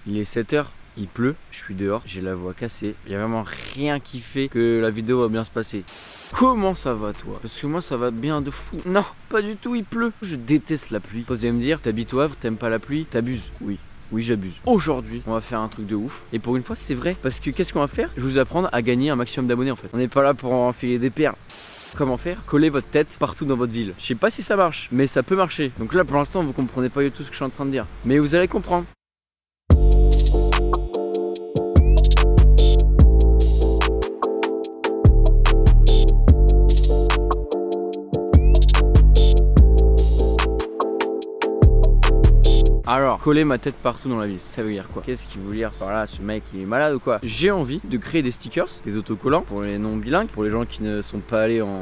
Il est 7h. Il pleut, je suis dehors, j'ai la voix cassée. Il y a vraiment rien qui fait que la vidéo va bien se passer. Comment ça va toi? Parce que moi ça va bien de fou. Non, pas du tout, il pleut. Je déteste la pluie. Vous allez me dire, t'habites au Havre, t'aimes pas la pluie? T'abuses? Oui. Oui, j'abuse. Aujourd'hui, on va faire un truc de ouf. Et pour une fois, c'est vrai. Parce que qu'est-ce qu'on va faire? Je vais vous apprendre à gagner un maximum d'abonnés en fait. On n'est pas là pour enfiler des perles. Comment faire? Coller votre tête partout dans votre ville. Je sais pas si ça marche, mais ça peut marcher. Donc là, pour l'instant, vous comprenez pas du tout ce que je suis en train de dire. Mais vous allez comprendre. Alors, coller ma tête partout dans la ville, ça veut dire quoi? Qu'est-ce qu'il veut dire par là? Ce mec il est malade ou quoi? J'ai envie de créer des stickers, des autocollants pour les non bilingues, pour les gens qui ne sont pas allés en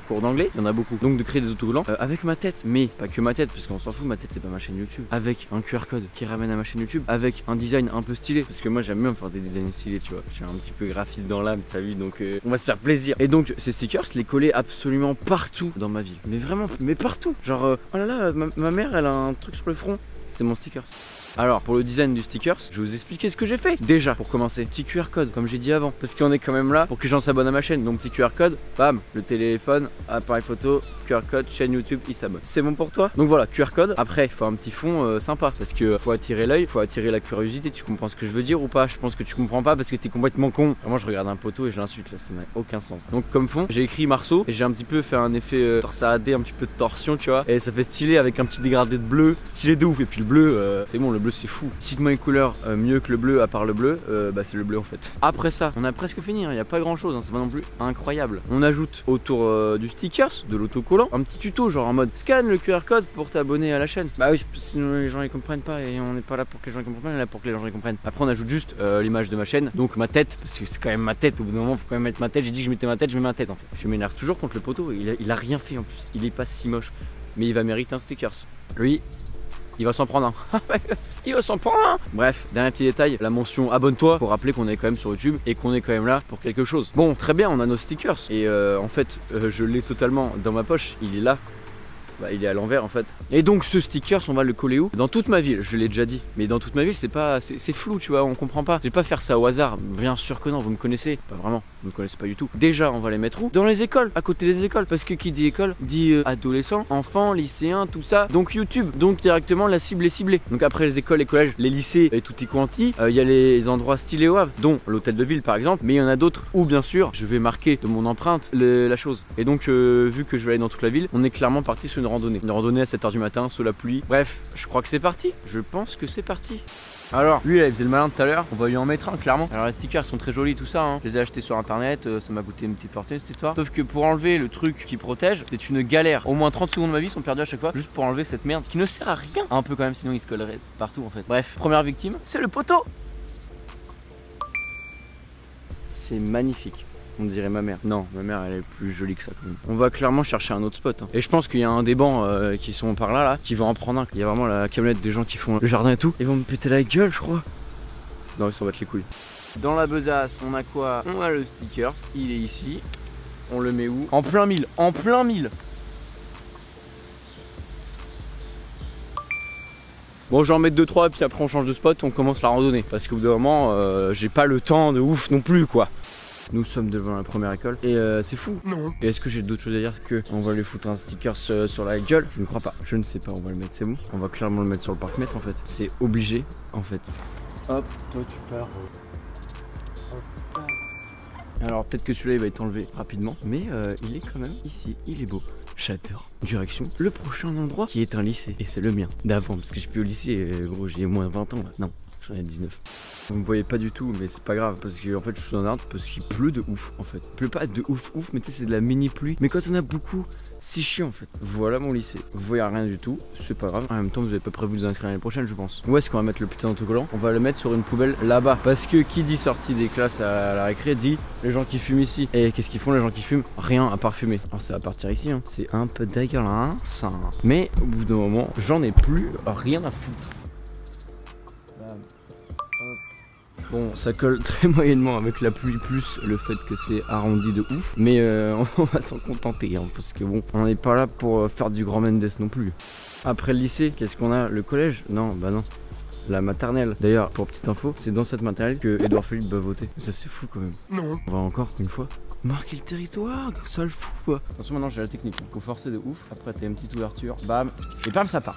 cours d'anglais, il y en a beaucoup. Donc de créer des autocollants avec ma tête, mais pas que ma tête, parce qu'on s'en fout, ma tête c'est pas ma chaîne YouTube. Avec un QR code qui ramène à ma chaîne YouTube, avec un design un peu stylé, parce que moi j'aime bien faire des designs stylés, tu vois. Je suis un petit peu graphiste dans l'âme, t'as vu, donc on va se faire plaisir. Et donc ces stickers, les coller absolument partout dans ma ville. Mais vraiment, mais partout. Genre, oh là là, ma mère elle a un truc sur le front. C'est mon sticker. Alors pour le design du stickers, je vais vous expliquer ce que j'ai fait. Déjà pour commencer, petit QR code comme j'ai dit avant. Parce qu'on est quand même là pour que les gens s'abonnent à ma chaîne. Donc petit QR code, bam, le téléphone, appareil photo, QR code, chaîne YouTube, il s'abonne. C'est bon pour toi? Donc voilà, QR code. Après il faut un petit fond sympa. Parce que faut attirer l'œil, faut attirer la curiosité. Tu comprends ce que je veux dire ou pas? Je pense que tu comprends pas parce que t'es complètement con. Vraiment je regarde un poteau et je l'insulte là, ça n'a aucun sens. Donc comme fond, j'ai écrit Marceau et j'ai un petit peu fait un effet torsadé, un petit peu de torsion tu vois. Et ça fait stylé avec un petit dégradé de bleu. Stylé de ouf. Et puis le bleu, c'est bon, le bleu c'est fou. Cite-moi une couleur mieux que le bleu à part le bleu, bah c'est le bleu en fait. Après ça, on a presque fini, il n'y a pas grand chose, hein, c'est pas non plus incroyable. On ajoute autour du stickers, de l'autocollant, un petit tuto genre en mode scanne le QR code pour t'abonner à la chaîne. Bah oui, sinon les gens ils comprennent pas et on n'est pas là pour que les gens comprennent, on est là pour que les gens ils comprennent. Après on ajoute juste l'image de ma chaîne, donc ma tête, parce que c'est quand même ma tête, au bout d'un moment faut quand même mettre ma tête, j'ai dit que je mettais ma tête, je mets ma tête en fait. Je m'énerve toujours contre le poteau, il a rien fait en plus, il est pas si moche, mais il va mériter un stickers. Lui, il va s'en prendre un. Il va s'en prendre un. Bref, dernier petit détail, la mention abonne-toi pour rappeler qu'on est quand même sur YouTube et qu'on est quand même là pour quelque chose. Bon, très bien, on a nos stickers et en fait, je l'ai totalement dans ma poche, il est là. Bah, il est à l'envers en fait. Et donc ce stickers on va le coller où? Dans toute ma ville, je l'ai déjà dit. Mais dans toute ma ville c'est pas, c'est flou tu vois, on comprend pas. Je vais pas faire ça au hasard, bien sûr que non, vous me connaissez. Pas vraiment, vous me connaissez pas du tout. Déjà on va les mettre où? Dans les écoles, à côté des écoles. Parce que qui dit école dit adolescents, enfants, lycéens, tout ça. Donc YouTube, donc directement la cible est ciblée. Donc après les écoles, les collèges, les lycées et tutti quanti, il y a les endroits stylés au Havre, dont l'hôtel de ville par exemple. Mais il y en a d'autres où bien sûr je vais marquer de mon empreinte la chose. Et donc vu que je vais aller dans toute la ville, on est clairement parti sur une randonnée à 7h du matin sous la pluie. Bref, je crois que c'est parti. Je pense que c'est parti. Alors, lui là, il faisait le malin tout à l'heure. On va lui en mettre un, clairement. Alors, les stickers sont très jolis, tout ça. Hein. Je les ai achetés sur internet. Ça m'a coûté une petite fortune cette histoire. Sauf que pour enlever le truc qui protège, c'est une galère. Au moins 30 secondes de ma vie sont perdues à chaque fois. Juste pour enlever cette merde qui ne sert à rien. Un peu quand même, sinon il se collerait partout en fait. Bref, première victime, c'est le poteau. C'est magnifique. On dirait ma mère. Non, ma mère elle est plus jolie que ça quand même. On va clairement chercher un autre spot. Hein. Et je pense qu'il y a un des bancs qui sont par là, qui va en prendre un. Il y a vraiment la camionnette des gens qui font le jardin et tout. Ils vont me péter la gueule, je crois. Non, ils s'en battent les couilles. Dans la besace, on a quoi? On a le sticker. Il est ici. On le met où? En plein mille. En plein mille. Bon, j'en mets 2-3 puis après on change de spot, on commence la randonnée. Parce qu'au bout d'un moment, j'ai pas le temps de ouf non plus quoi. Nous sommes devant la première école et c'est fou. Non. Et est-ce que j'ai d'autres choses à dire que on va lui foutre un sticker sur la gueule? Je ne crois pas. Je ne sais pas, on va le mettre, c'est bon. On va clairement le mettre sur le parc-mètre en fait. C'est obligé en fait. Hop, toi tu pars. Alors peut-être que celui-là il va être enlevé rapidement. Mais il est quand même ici, il est beau. J'adore. Direction le prochain endroit qui est un lycée. Et c'est le mien d'avant parce que je suis plus au lycée, gros, j'ai moins 20 ans là. Non. J'en ai 19. Vous me voyez pas du tout, mais c'est pas grave parce que en fait je suis dans un arbre parce qu'il pleut de ouf en fait. Il pleut pas de ouf, mais tu sais, c'est de la mini pluie. Mais quand on a beaucoup, c'est chiant en fait. Voilà mon lycée. Vous voyez rien du tout, c'est pas grave. En même temps, vous avez pas prévu de vous inscrire l'année prochaine, je pense. Où est-ce qu'on va mettre le putain d'autocollant? On va le mettre sur une poubelle là-bas. Parce que qui dit sortie des classes à la récré dit les gens qui fument ici. Et qu'est-ce qu'ils font les gens qui fument? Rien à part fumer. Alors ça va partir ici, hein. C'est un peu dégueulasse. Mais au bout d'un moment, j'en ai plus rien à foutre. Bon, ça colle très moyennement avec la pluie plus le fait que c'est arrondi de ouf. Mais on va s'en contenter hein, parce que bon, on n'est pas là pour faire du grand Mendes non plus. Après le lycée, qu'est-ce qu'on a? Le collège? Non, bah non. la maternelle. D'ailleurs, pour petite info, c'est dans cette maternelle que Edouard Philippe va voter. Ça c'est fou quand même. Non. On va encore une fois marquer le territoire, ça le fout quoi. Attention, maintenant j'ai la technique, faut forcer de ouf. Après t'as une petite ouverture, bam, et bam ça part.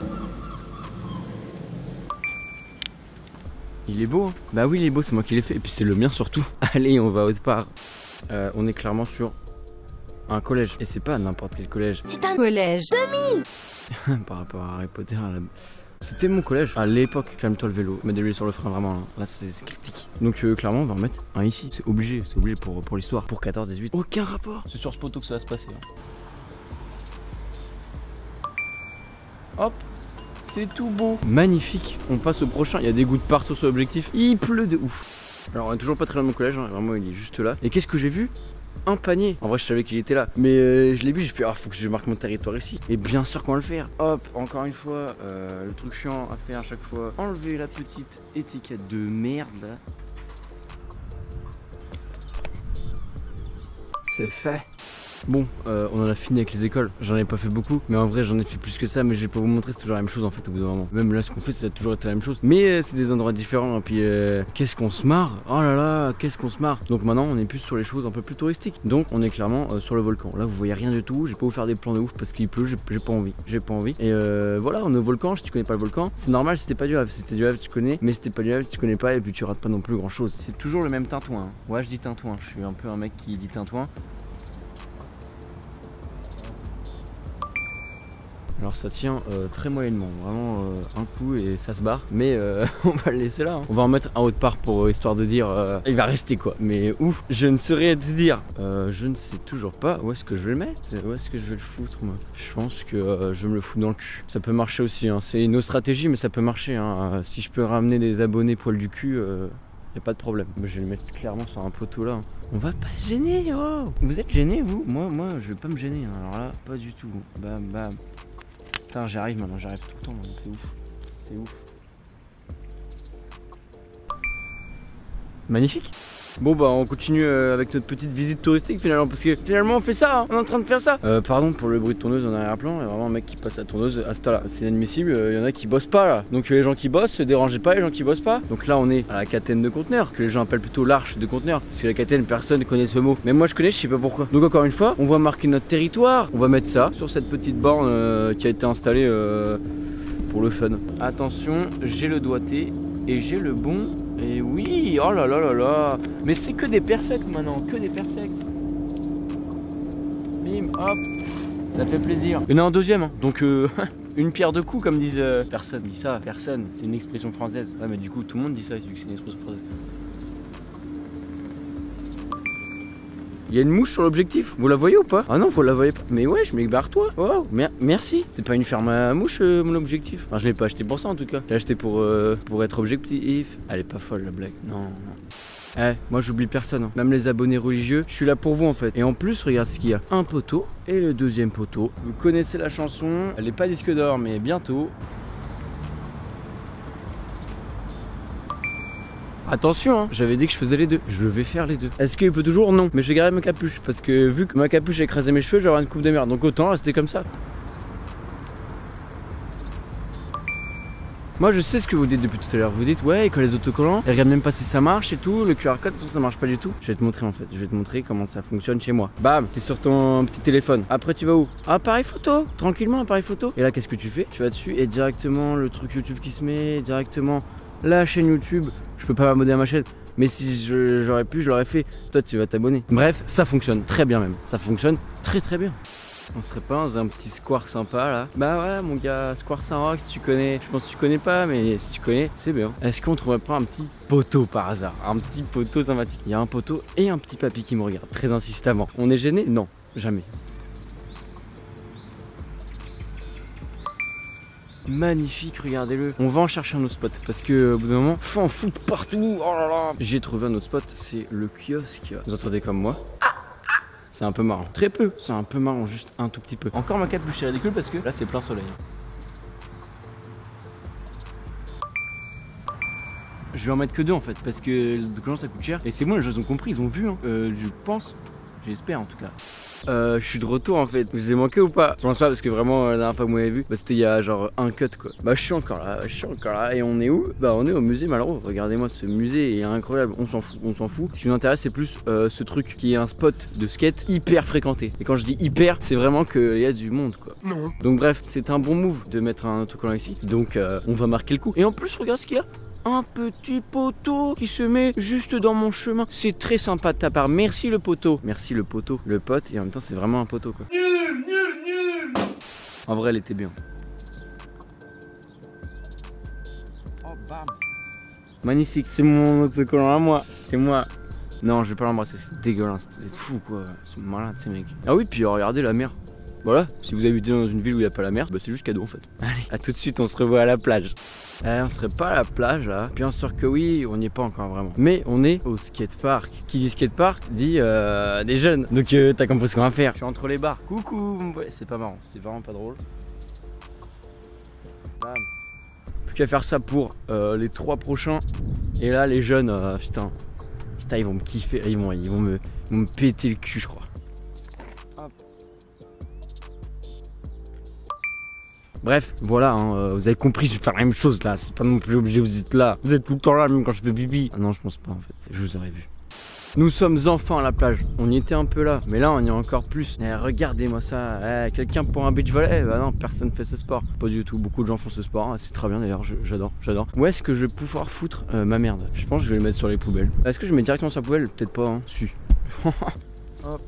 Il est beau hein. Bah oui il est beau, c'est moi qui l'ai fait. Et puis c'est le mien surtout. Allez on va au départ. On est clairement sur un collège. Et c'est pas n'importe quel collège. C'est un collège 2000. Par rapport à Harry Potter C'était mon collège à l'époque. Calme-toi le vélo, mets de l'huile sur le frein vraiment là c'est critique. Donc clairement on va en mettre un ici. C'est obligé pour l'histoire. Pour 14-18. Aucun rapport. C'est sur ce poteau que ça va se passer hein. Hop. C'est tout beau. Magnifique. On passe au prochain. Il y a des gouttes partout sur l'objectif. Il pleut de ouf. Alors on est toujours pas très loin de mon collège hein. Vraiment il est juste là. Et qu'est-ce que j'ai vu? Un panier. En vrai je savais qu'il était là. Mais je l'ai vu, j'ai fait faut que je marque mon territoire ici. Et bien sûr qu'on va le faire. Hop, encore une fois, le truc chiant à faire à chaque fois. Enlever la petite étiquette de merde là. C'est fait. Bon, on en a fini avec les écoles. J'en ai pas fait beaucoup, mais en vrai j'en ai fait plus que ça. Mais je vais pas vous montrer, c'est toujours la même chose en fait au bout d'un moment. Même là ce qu'on fait ça a toujours été la même chose. Mais c'est des endroits différents. Et puis qu'est-ce qu'on se marre. Oh là là, qu'est-ce qu'on se marre. Donc maintenant on est plus sur les choses un peu plus touristiques. Donc on est clairement sur le volcan. Là vous voyez rien du tout. Je vais pas vous faire des plans de ouf parce qu'il pleut, j'ai pas envie. J'ai pas envie. Et voilà, on est au volcan. Si tu connais pas le volcan, c'est normal, c'était pas du Havre. C'était du Havre tu connais, mais c'était pas du Havre tu connais pas. Et puis tu rates pas non plus grand chose. C'est toujours le même tintouin hein. Ouais je dis tintouin, je suis un peu un mec qui dit tintouin. Alors ça tient très moyennement, vraiment un coup et ça se barre. Mais on va le laisser là hein. On va en mettre un autre part pour histoire de dire il va rester quoi. Mais ouf, je ne saurais te dire. Je ne sais toujours pas où est-ce que je vais le mettre. Où est-ce que je vais le foutre moi. Je pense que je me le fous dans le cul. Ça peut marcher aussi hein. C'est une autre stratégie mais ça peut marcher hein. Si je peux ramener des abonnés poil du cul y a pas de problème. Je vais le mettre clairement sur un poteau là hein. On va pas se gêner oh. Vous êtes gênés vous? Moi je vais pas me gêner hein. Alors là pas du tout. Bam bam. Putain j'arrive maintenant, j'arrive tout le temps, c'est ouf. C'est ouf. Magnifique. Bon bah on continue avec notre petite visite touristique finalement. Parce que finalement on fait ça hein. On est en train de faire ça. Pardon pour le bruit de tondeuse en arrière-plan. Il y a vraiment un mec qui passe la tondeuse à ce temps là. C'est inadmissible, il y en a qui bossent pas là. Donc les gens qui bossent, se dérangez pas les gens qui bossent pas. Donc là on est à la catène de conteneurs, que les gens appellent plutôt l'arche de conteneurs. Parce que la catène personne ne connaît ce mot. Mais moi je connais, je sais pas pourquoi. Donc encore une fois, on va marquer notre territoire. On va mettre ça sur cette petite borne qui a été installée pour le fun. Attention, j'ai le doigté et j'ai le bon. Et oui, oh là là là là. Mais c'est que des perfects maintenant, que des perfects. Bim, hop, ça fait plaisir. Il y en a un deuxième, hein. Donc une pierre deux coups comme disent. Personne dit ça, personne, c'est une expression française. Ouais mais du coup tout le monde dit ça vu que c'est une expression française. Il y a une mouche sur l'objectif, vous la voyez ou pas? Ah non, vous la voyez pas. Mais wesh, mais barre-toi. Wow, merci. C'est pas une ferme à mouche mon objectif. Enfin, je l'ai pas acheté pour ça en tout cas. Je l'ai acheté pour être objectif. Elle est pas folle la blague. Non. Moi j'oublie personne, hein. Même les abonnés religieux, je suis là pour vous en fait. Et en plus, regarde ce qu'il y a. Un poteau et le deuxième poteau. Vous connaissez la chanson, elle est pas disque d'or, mais bientôt. Attention hein, j'avais dit que je faisais les deux, je vais faire les deux. Est-ce qu'il peut toujours? Non, mais je vais garder ma capuche. Parce que vu que ma capuche a écrasé mes cheveux, j'aurai une coupe de merde. Donc autant rester comme ça. Moi je sais ce que vous dites depuis tout à l'heure. Vous dites ouais, quand les autocollants, ils regardent même pas si ça marche et tout. Le QR code ça marche pas du tout. Je vais te montrer en fait, je vais te montrer comment ça fonctionne chez moi. Bam, t'es sur ton petit téléphone. Après tu vas où? Appareil photo, tranquillement appareil photo. Et là qu'est-ce que tu fais? Tu vas dessus et directement le truc YouTube qui se met, directement la chaîne YouTube. Je peux pas m'abonner à ma chaîne, mais si j'aurais pu, je l'aurais fait. Toi tu vas t'abonner. Bref, ça fonctionne très bien même. Ça fonctionne très très bien. On serait pas dans un petit square sympa là? Bah ouais mon gars, square Saint-Roch si tu connais. Je pense que tu connais pas, mais si tu connais, c'est bien. Est-ce qu'on trouverait pas un petit poteau par hasard? Un petit poteau sympathique. Il y a un poteau et un petit papy qui me regarde très insistamment. On est gêné? Non, jamais. Magnifique, regardez-le. On va en chercher un autre spot parce que au bout d'un moment, faut en foutre partout. Oh là là. J'ai trouvé un autre spot, c'est le kiosque. Vous entendez comme moi? C'est un peu marrant. Très peu, c'est un peu marrant, juste un tout petit peu. Encore ma capuche est ridicule parce que là c'est plein soleil. Je vais en mettre que deux en fait parce que les autocollants ça coûte cher. Et c'est bon, les gens ont compris, ils ont vu hein. Je pense j'espère en tout cas. Je suis de retour en fait. Vous avez manqué ou pas? Je pense pas parce que vraiment la dernière fois que vous m'avez vu, bah, c'était il y a genre un cut quoi. Bah je suis encore là, et on est où? Bah on est au musée Malraux. Regardez-moi ce musée est incroyable, on s'en fout. Ce qui nous intéresse c'est plus ce truc qui est un spot de skate hyper fréquenté. Et quand je dis hyper, c'est vraiment qu'il y a du monde quoi. Non. Donc bref, c'est un bon move de mettre un autocollant ici. Donc on va marquer le coup. Et en plus regarde ce qu'il y a. Un petit poteau qui se met juste dans mon chemin. C'est très sympa de ta part. Merci le poteau. Merci le poteau. Le pote et en même temps c'est vraiment un poteau quoi. Nul. En vrai elle était bien. Oh bam. Magnifique. C'est mon autocollant à moi. C'est moi. Non je vais pas l'embrasser. C'est dégueulasse. C'est fou quoi. C'est malade ces mecs. Ah oui puis regardez la mer. Voilà, si vous habitez dans une ville où il n'y a pas la mer, bah c'est juste cadeau en fait. Allez, à tout de suite, on se revoit à la plage. On serait pas à la plage là. Bien sûr que oui, on n'y est pas encore vraiment. Mais on est au skatepark. Qui dit skatepark dit des jeunes. Donc t'as compris ce qu'on va faire. Je suis entre les bars. Coucou. Ouais, c'est pas marrant, c'est vraiment pas drôle. Bam. Plus qu'à faire ça pour les 3 prochains. Et là, les jeunes, putain, ils vont me kiffer. Ils vont me péter le cul, je crois. Hop. Bref, voilà, hein, vous avez compris, je vais faire la même chose là. C'est pas non plus obligé, vous êtes là. Vous êtes tout le temps là, même quand je fais pipi. Ah non, je pense pas en fait. Je vous aurais vu. Nous sommes enfin à la plage. On y était un peu là, mais là on y est encore plus. Regardez-moi ça. Quelqu'un pour un beach volley? Bah non, personne fait ce sport. Pas du tout. Beaucoup de gens font ce sport. C'est très bien d'ailleurs. J'adore. Où est-ce que je vais pouvoir foutre ma merde? Je pense que je vais le mettre sur les poubelles. Est-ce que je mets directement sur la poubelle? Peut-être pas. Hein. Si. Hop.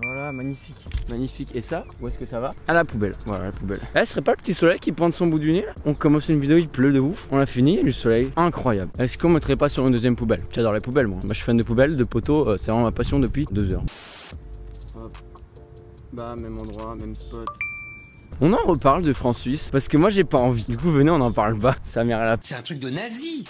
Voilà, magnifique. Magnifique. Et ça, où est-ce que ça va? À la poubelle. Voilà, la poubelle. Ce serait pas le petit soleil qui pointe son bout du nez là? On commence une vidéo, il pleut de ouf. On l'a fini, du soleil. Incroyable. Est-ce qu'on mettrait pas sur une deuxième poubelle? J'adore les poubelles moi. Moi je suis fan de poubelles, de poteaux. C'est vraiment ma passion depuis 2 heures. Hop. Bah, même endroit, même spot. On en reparle de France-Suisse parce que moi j'ai pas envie. Du coup, venez, on en parle pas. Sa mère à la. C'est un truc de nazi.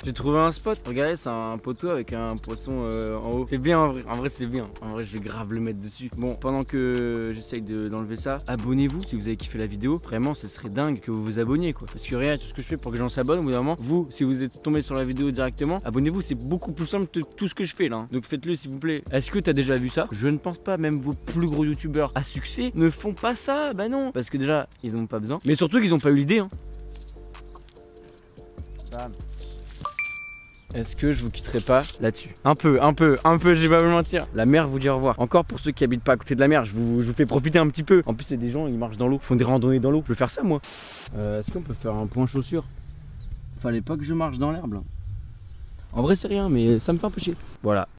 J'ai trouvé un spot, regardez, c'est un poteau avec un poisson en haut. C'est bien en vrai c'est bien. En vrai, je vais grave le mettre dessus. Bon, pendant que j'essaye d'enlever ça, abonnez-vous si vous avez kiffé la vidéo. Vraiment, ce serait dingue que vous vous abonniez quoi. Parce que regarde tout ce que je fais pour que les gens s'abonnent. Au bout d'un moment, vous, si vous êtes tombé sur la vidéo directement, abonnez-vous, c'est beaucoup plus simple que tout ce que je fais là. Donc faites-le s'il vous plaît. Est-ce que t'as déjà vu ça? Je ne pense pas, même vos plus gros youtubeurs à succès ne font pas ça. Bah non, parce que déjà, ils n'ont pas besoin. Mais surtout qu'ils n'ont pas eu l'idée. Hein. Bam. Est-ce que je vous quitterai pas là-dessus? Un peu, je vais pas vous mentir. La mer vous dit au revoir. Encore pour ceux qui habitent pas à côté de la mer, je vous fais profiter un petit peu. En plus, c'est des gens, ils marchent dans l'eau, font des randonnées dans l'eau. Je veux faire ça moi. Est-ce qu'on peut faire un point chaussure? Fallait pas que je marche dans l'herbe là. En vrai, c'est rien, mais ça me fait un peu chier. Voilà.